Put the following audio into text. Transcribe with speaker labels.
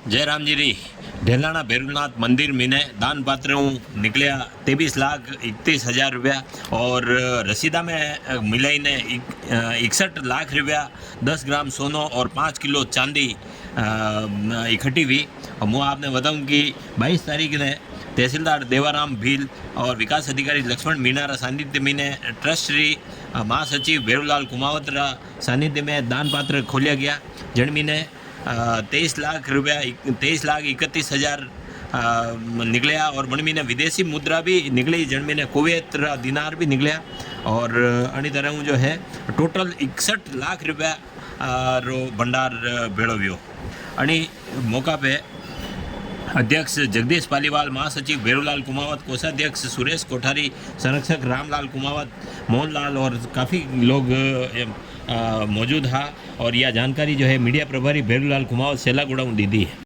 Speaker 1: जय राम जी री ढेलाना भैरवनाथ मंदिर मीने दान पात्र निकलिया 23,31,000 रुपया और रसीदा में मिलाई ने 61 लाख रुपया 10 ग्राम सोनो और 5 किलो चांदी इकट्ठी हुई। और मैं आपने बताऊं कि 22 तारीख ने तहसीलदार देवाराम भील और विकास अधिकारी लक्ष्मण मीनारा सानिध्य में ने ट्रस्ट श्री महासचिव भैरवलाल कुमावत सानिध्य में दान पात्र खोलिया गया। जन ने 23 लाख रुपया 23,31,000 निकलिया और बणमी ने विदेशी मुद्रा भी निकली। जणमी ने कुवैत दिनार भी निकलिया और अणी तरह जो है टोटल 61 लाख रुपया रो भंडार भेड़व्यो। अणी मौका पे अध्यक्ष जगदीश पालीवाल, महासचिव भैरवलाल कुमावत, कोषाध्यक्ष सुरेश कोठारी, संरक्षक रामलाल कुमावत, मोहनलाल और काफ़ी लोग मौजूद था। और यह जानकारी जो है मीडिया प्रभारी भैरवलाल कुमावत सेलागुड़ा दी है।